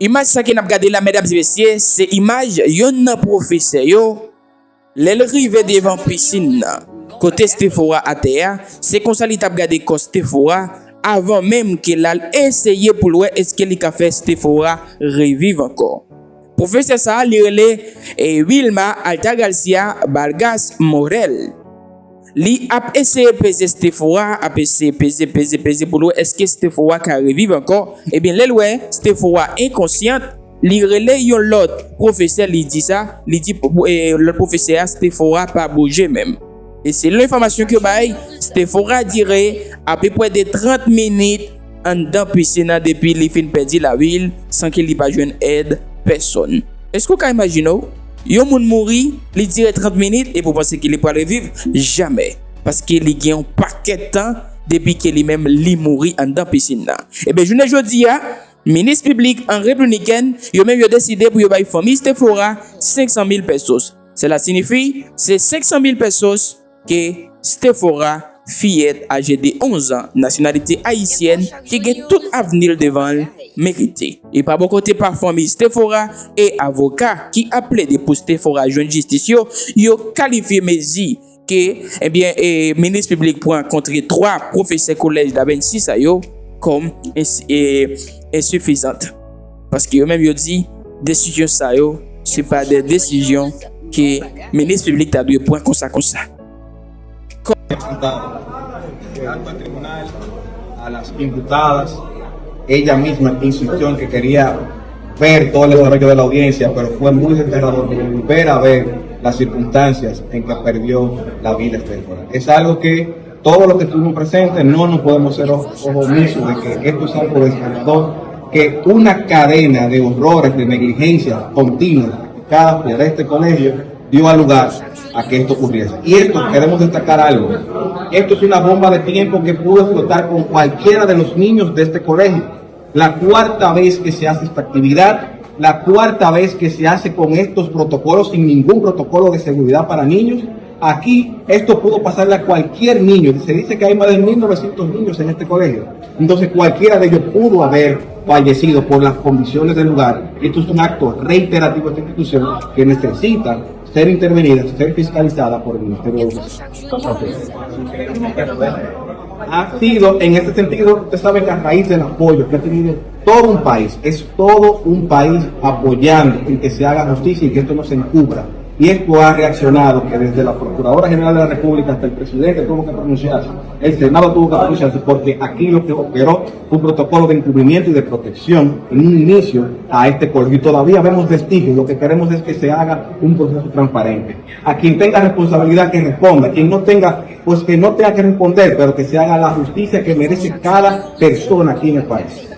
Image ça qui n'a regardé là, mesdames et messieurs, c'est image yon professeur yo, l'elle rive devant piscine côté Stephora à terre, c'est comme ça il t'a regardé côté Stephora avant même qu'il a essayé pour voir est-ce qu'il a fait Stephora revivre encore. Professeur ça li relé Wilma Alta Garcia Vargas Morel. Li a essayé peser Stephora, a peser pour voir est-ce que Stephora can revivre encore. Eh bien l'elle Stephora inconsciente, li relé yon l'autre professeur li dit ça, li dit le professeur Stephora pas bouger même. Et c'est l'information que bail Stephora dirait à peu près de 30 minutes en dedans piscine depuis li fin perdu la ville sans qu'il ait pas joindre aide personne. Est-ce que vous imaginez yon moun mouri, li dirait 30 minutes et pour penser qu'il est pas revivre jamais parce qu'il y a un paquet de temps depuis qu'il est même li mouri en dedans piscine là. Et ben journée jodi a ministre public en républicaine, yo même yo décidé pour yo bay famille Stephora 500 000 pesos. Cela signifie c'est 500 000 pesos que Stephora, fillette âgée de 11 ans, nationalité haïtienne, qui a tout avenir devant elle, mérité. Et par bon côté par famille Stephora et avocat qui appelé pour Stephora joindre justice yo qualifié Mezi que eh bien ministre public pour rencontrer 3 professeurs collège d'A26 comme insuffisante. Parce que même yo dit décision ça c'est pas des décisions que ministre public a dû prendre comme ça. Al tribunal, a las imputadas, ella misma insistió en que quería ver todo el desarrollo de la audiencia, pero fue muy desgarrador volver a ver las circunstancias en que perdió la vida Stephora. Es algo que todos los que estuvimos presentes no nos podemos ser omisos de que esto es algo desgarrador, que una cadena de horrores, de negligencia continua practicada por este colegio dio a lugar a que esto ocurriese. Y esto, queremos destacar algo, esto es una bomba de tiempo que pudo explotar con cualquiera de los niños de este colegio. La 4ª vez que se hace esta actividad, la 4ª vez que se hace con estos protocolos sin ningún protocolo de seguridad para niños. Aquí esto pudo pasarle a cualquier niño. Se dice que hay más de 1.900 niños en este colegio. Entonces cualquiera de ellos pudo haber fallecido por las condiciones del lugar. Esto es un acto reiterativo de esta institución que necesita ser intervenida, ser fiscalizada por el Ministerio de Educación. Ha sido, en este sentido, usted sabe que a raíz del apoyo que ha tenido todo un país, es todo un país apoyando en que se haga justicia y que esto no se encubra. Y esto ha reaccionado, que desde la Procuradora General de la República hasta el presidente tuvo que pronunciarse, el Senado tuvo que pronunciarse, porque aquí lo que operó fue un protocolo de encubrimiento y de protección en un inicio a este colegio. Y todavía vemos vestigios, lo que queremos es que se haga un proceso transparente. A quien tenga responsabilidad que responda, quien no tenga, pues que no tenga que responder, pero que se haga la justicia que merece cada persona aquí en el país.